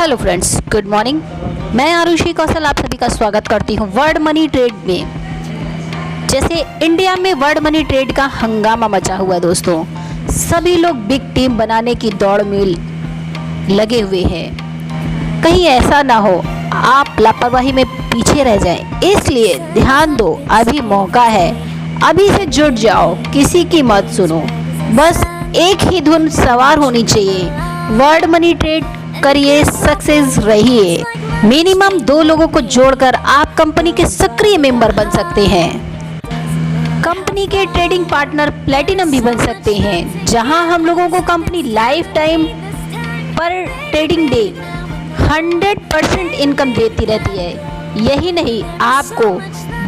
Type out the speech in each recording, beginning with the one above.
Hello friends, good morning. मैं आरुषि कौशल आप सभी का स्वागत करती हूँ वर्ल्ड मनी ट्रेड में। जैसे इंडिया में वर्ल्ड मनी ट्रेड का हंगामा मचा हुआ है दोस्तों, सभी लोग बिग टीम बनाने की दौड़ में लगे हुए हैं। कहीं ऐसा ना हो आप लापरवाही में पीछे रह जाएं, इसलिए ध्यान दो, अभी मौका है, अभी से जुट जाओ, किसी की मत सुनो, बस एक ही धुन सवार होनी चाहिए। वर्ल्ड मनी ट्रेड करिए, सक्सेस रहिए। मिनिमम 2 लोगों को जोड़कर आप कंपनी के सक्रिय मेंबर बन सकते हैं। कंपनी के ट्रेडिंग पार्टनर प्लेटिनम भी बन सकते हैं, जहां हम लोगों को कंपनी लाइफ टाइम पर ट्रेडिंग डे 100% इनकम देती रहती है। यही नहीं, आपको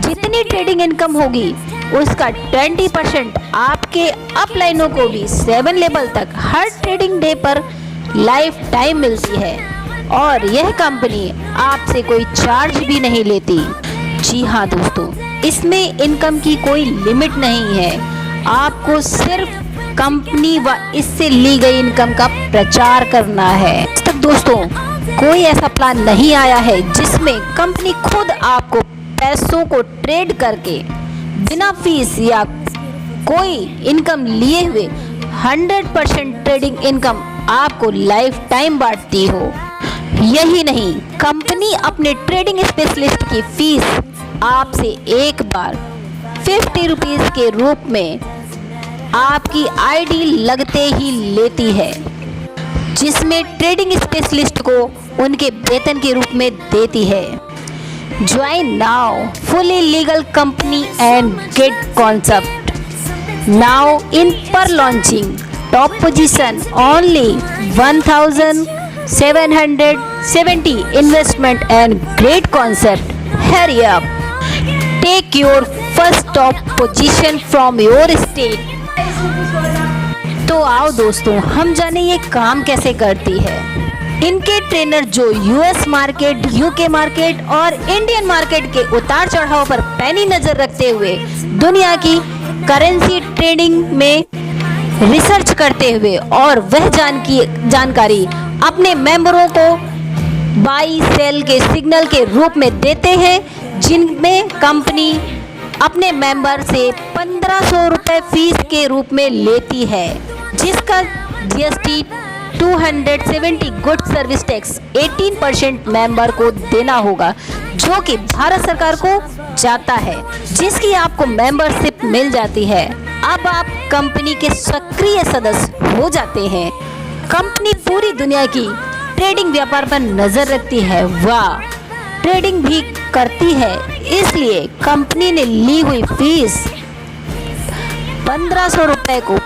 जितनी ट्रेडिंग इनकम होगी उसका 20% आपके अपलाइनों को भी 7 लेवल तक हर ट्रेडिंग डे पर लाइफ टाइम मिलती है और यह कंपनी आपसे कोई चार्ज भी नहीं लेती। जी हाँ दोस्तों, इसमें इनकम की कोई लिमिट नहीं है। आपको सिर्फ कंपनी व इससे ली गई इनकम का प्रचार करना है। आज तक दोस्तों कोई ऐसा प्लान नहीं आया है जिसमें कंपनी खुद आपको पैसों को ट्रेड करके बिना फीस या कोई इनकम लिए हुए 100% ट्रेडिंग इनकम आपको लाइफ टाइम बांटती हो। यही नहीं, कंपनी अपने ट्रेडिंग स्पेशलिस्ट की फीस आपसे एक बार 50 रुपीज़ के रूप में आपकी आईडी लगते ही लेती है, जिसमें ट्रेडिंग स्पेशलिस्ट को उनके वेतन के रूप में देती है। Join now, fully legal company and get concept now in per launching top position only 1770 investment and great concept. Hurry up, take your first top position from your state. तो आओ दोस्तों, हम जाने ये काम कैसे करती है। इनके ट्रेनर जो यूएस मार्केट, यूके मार्केट और इंडियन मार्केट के उतार चढ़ाव पर पैनी नजर रखते हुए दुनिया की करेंसी ट्रेडिंग में रिसर्च करते हुए और वह जानकारी अपने मेंबरों को बाई सेल के सिग्नल के रूप में देते हैं, जिनमें कंपनी अपने मेंबर से 1500 रुपये फीस के रूप में लेती है, जिसका GST 270 good service tax 18% member को देना होगा, जो कि भारत सरकार को जाता है, जिसकी आपको मेंबरशिप मिल जाती है। अब आप कंपनी के सक्रिय सदस्य हो जाते हैं। कंपनी पूरी दुनिया की ट्रेडिंग व्यापार पर नजर रखती है, वाह ट्रेडिंग भी करती है, इसलिए कंपनी ने ली हुई फीस 1500 रुपये को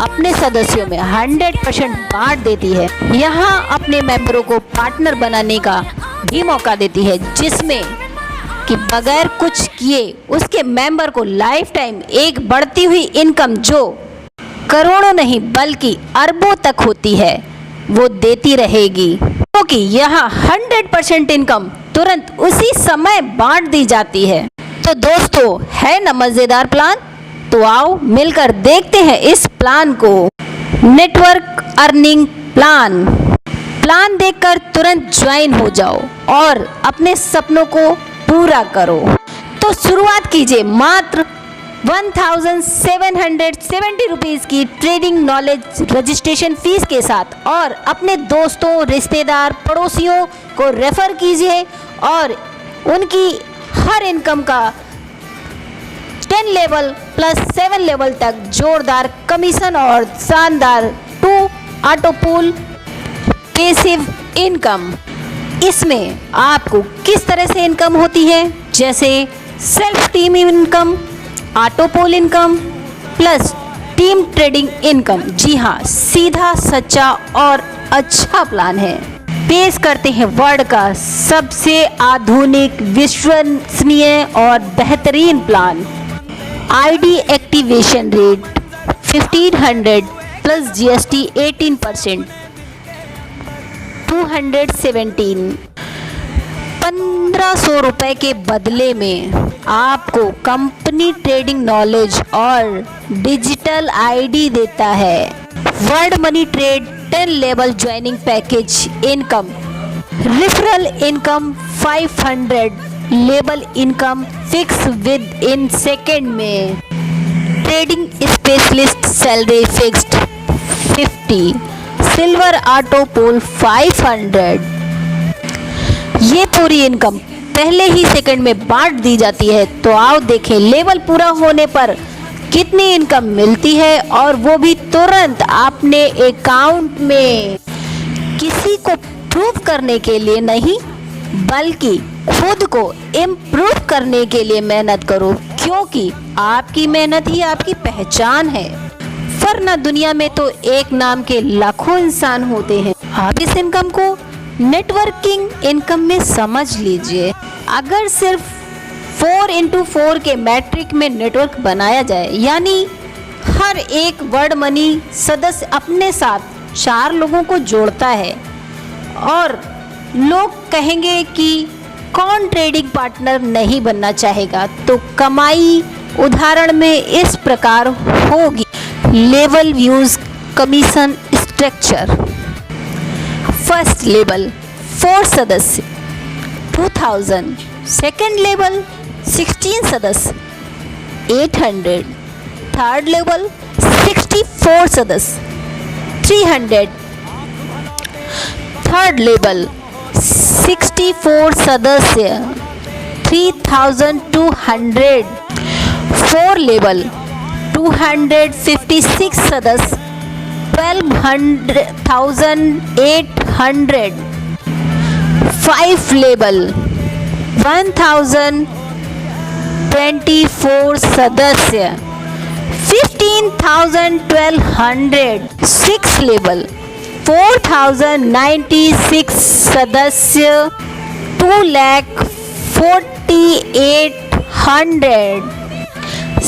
अपने सदस्यों में 100% बांट देती है। यहाँ अपने मेंबरों को पार्टनर बनाने का भी मौका देती है, जिसमें कि बगैर कुछ किए उसके मेंबर को लाइफ टाइम एक बढ़ती हुई इनकम जो करोड़ों नहीं बल्कि अरबों तक होती है वो देती रहेगी, क्योंकि यहाँ 100% इनकम तुरंत उसी समय बांट दी जाती है। तो दोस्तों, है ना मजेदार प्लान? तो आओ मिलकर देखते हैं इस प्लान को। नेटवर्क अर्निंग प्लान देखकर तुरंत ज्वाइन हो जाओ और अपने सपनों को पूरा करो। तो शुरुआत कीजिए मात्र 1770 रुपीज़ की ट्रेडिंग नॉलेज रजिस्ट्रेशन फीस के साथ और अपने दोस्तों, रिश्तेदार, पड़ोसियों को रेफर कीजिए और उनकी हर इनकम का 10 लेवल प्लस 7 लेवल तक जोरदार कमीशन और शानदार 2 ऑटो पूल पैसिव इनकम। इसमें आपको किस तरह से इनकम होती है, जैसे self team income, auto pool income plus team trading income. जी हाँ, सीधा, सच्चा और अच्छा प्लान है। पेश करते हैं वर्ल्ड का सबसे आधुनिक, विश्वसनीय और बेहतरीन plan. ID activation rate 1500 plus GST 18%, 217। 1500 रुपये के बदले में आपको कंपनी ट्रेडिंग नॉलेज और डिजिटल आईडी देता है। World money trade 10 level joining package income referral income 500, लेबल income fix within second में। Trading specialist salary fixed 50, silver auto pool 500। ये पूरी इनकम पहले ही सेकंड में बांट दी जाती है। तो आओ देखें लेवल पूरा होने पर कितनी इनकम मिलती है, और वो भी तुरंत अपने अकाउंट में। किसी को प्रूव करने के लिए नहीं, बल्कि खुद को इम्प्रूव करने के लिए मेहनत करो, क्योंकि आपकी मेहनत ही आपकी पहचान है। वरना दुनिया में तो एक नाम के लाखों इंसान होते हैं। आप इस इनकम को नेटवर्किंग इनकम में समझ लीजिए। अगर सिर्फ 4x4 के मैट्रिक में नेटवर्क बनाया जाए, यानी हर एक वर्ड मनी सदस्य अपने साथ 4 लोगों को जोड़ता है, और लोग कहेंगे कि कौन ट्रेडिंग पार्टनर नहीं बनना चाहेगा, तो कमाई उदाहरण में इस प्रकार होगी। Level views commission structure. First level 4 सदस्य 2000, सेकेंड लेवल 16 सदस्य 800, थर्ड लेवल 64 सदस्य 300, थर्ड लेवल 64 सदस्य 3200, फोर लेवल 256 सदस्य 12,800, 5 लेवल 1024 सदस्य 15,1200, 6 लेवल 4,096 सदस्य 2,48,100,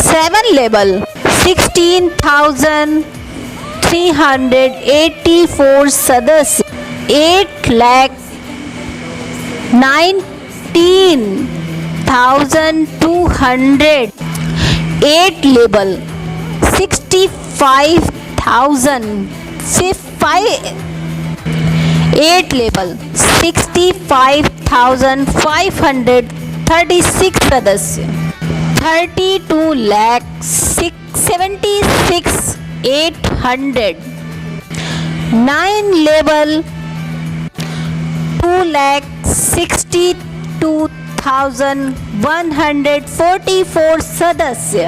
7 लेवल 16,384 सदस्य 8,19,200, 8 लेवल 8 लेवल 65,536 सदस्य 32,76,800, 9 लेवल 2,62,144 सदस्य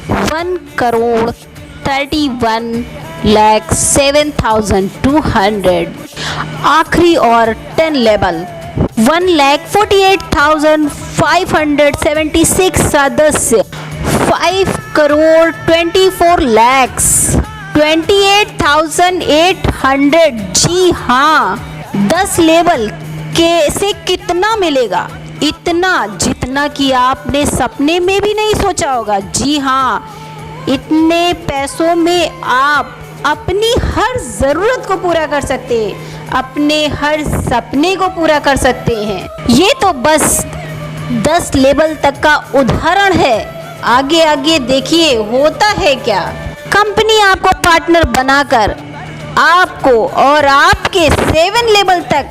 1,31,07,200। आखिरी और 10 लेवल 1,48,576 सदस्य 5,24,28,800। जी हाँ, 10 लेवल के से कितना मिलेगा? इतना जितना कि आपने सपने में भी नहीं सोचा होगा। जी हाँ, इतने पैसों में आप अपनी हर ज़रूरत को पूरा कर सकते हैं, अपने हर सपने को पूरा कर सकते हैं। ये तो बस 10 लेवल तक का उदाहरण है। आगे आगे देखिए होता है क्या। कंपनी आपको पार्टनर बनाकर आपको और आपके 7 लेवल तक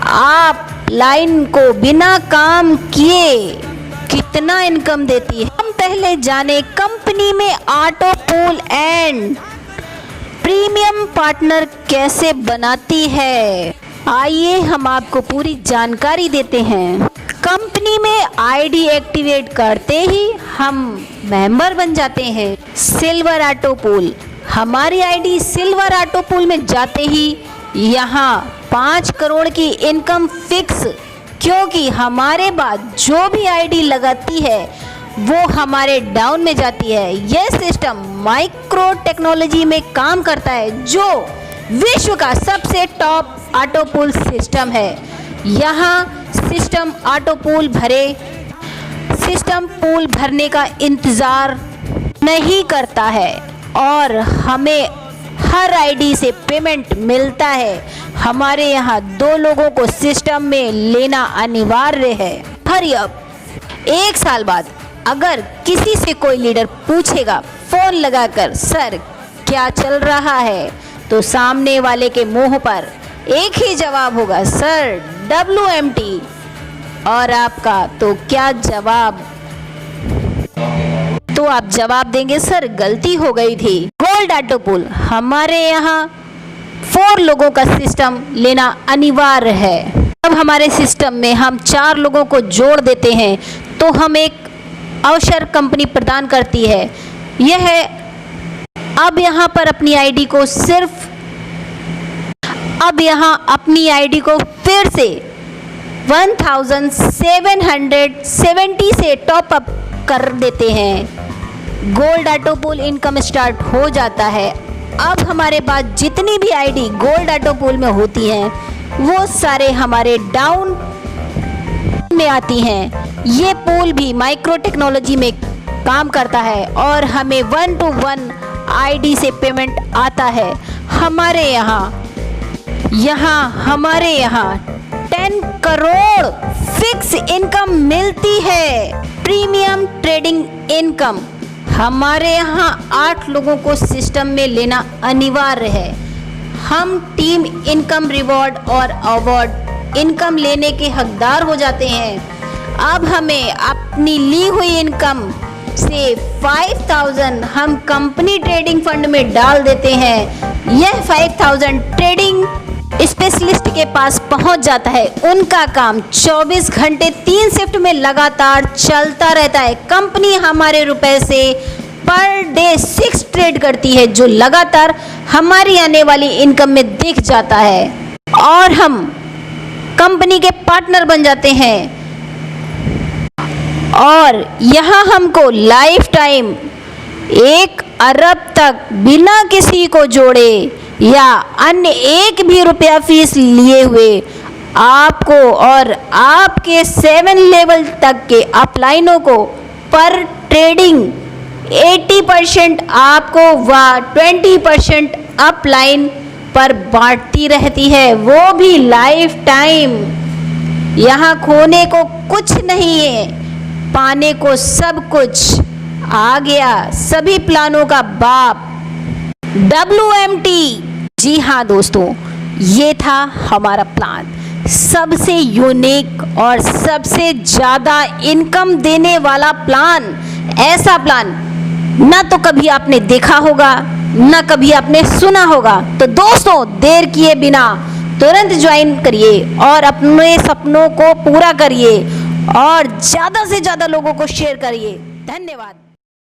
आप लाइन को बिना काम किए कितना इनकम देती है। हम पहले जाने कंपनी में auto pool and premium partner कैसे बनाती है। आइए हम आपको पूरी जानकारी देते हैं। कंपनी में आईडी एक्टिवेट करते ही हम मेंबर बन जाते हैं सिल्वर ऑटो पूल। हमारी आईडी सिल्वर ऑटो पूल में जाते ही यहाँ 5 करोड़ की इनकम फिक्स, क्योंकि हमारे बाद जो भी आईडी लगाती है वो हमारे डाउन में जाती है। यह सिस्टम माइक्रो टेक्नोलॉजी में काम करता है, जो विश्व का सबसे टॉप ऑटो पूल सिस्टम है। यहाँ सिस्टम पूल भरने का इंतज़ार नहीं करता है और हमें हर आईडी से पेमेंट मिलता है। हमारे यहाँ 2 लोगों को सिस्टम में लेना अनिवार्य है। हरी अप 1 साल बाद अगर किसी से कोई लीडर पूछेगा फ़ोन लगाकर, सर क्या चल रहा है, तो सामने वाले के मुंह पर एक ही जवाब होगा सर, WMT। और आपका तो क्या जवाब? तो आप जवाब देंगे सर गलती हो गई थी। गोल्ड ऑटो पूल हमारे यहाँ 4 लोगों का सिस्टम लेना अनिवार्य है। अब हमारे सिस्टम में हम 4 लोगों को जोड़ देते हैं तो हम एक अवसर कंपनी प्रदान करती है। यह है अब यहाँ पर अपनी आईडी को फिर से 1770 से टॉप अप कर देते हैं। Gold auto pool income start हो जाता है। अब हमारे पास जितनी भी आईडी गोल्ड ऑटो पूल में होती हैं वो सारे हमारे डाउन में आती हैं। ये पूल भी माइक्रो टेक्नोलॉजी में काम करता है और हमें 1 to 1 आईडी से पेमेंट आता है। हमारे यहाँ 10 करोड़ फिक्स इनकम मिलती है। प्रीमियम ट्रेडिंग इनकम हमारे यहाँ 8 लोगों को सिस्टम में लेना अनिवार्य है। हम टीम इनकम रिवॉर्ड और अवार्ड इनकम लेने के हकदार हो जाते हैं। अब हमें अपनी ली हुई इनकम से 5000 हम कंपनी ट्रेडिंग फंड में डाल देते हैं। यह 5000 ट्रेडिंग स्पेशलिस्ट के पास पहुंच जाता है। उनका काम 24 घंटे 3 शिफ्ट में लगातार चलता रहता है। कंपनी हमारे रुपए से पर डे 6 ट्रेड करती है जो लगातार हमारी आने वाली इनकम में दिख जाता है और हम कंपनी के पार्टनर बन जाते हैं। और यहाँ हमको लाइफ टाइम 1 अरब तक बिना किसी को जोड़े या अन्य 1 भी रुपया फीस लिए हुए आपको और आपके 7 लेवल तक के अपलाइनों को पर ट्रेडिंग 80% आपको व 20% अपलाइन पर बांटती रहती है, वो भी लाइफ टाइम। यहाँ खोने को कुछ नहीं है, पाने को सब कुछ। आ गया सभी प्लानों का बाप WMT। जी हाँ दोस्तों, ये था हमारा प्लान, सबसे यूनिक और सबसे ज़्यादा इनकम देने वाला प्लान। ऐसा प्लान ना तो कभी आपने देखा होगा ना कभी आपने सुना होगा। तो दोस्तों देर किए बिना तुरंत ज्वाइन करिए और अपने सपनों को पूरा करिए और ज़्यादा से ज़्यादा लोगों को शेयर करिए। धन्यवाद।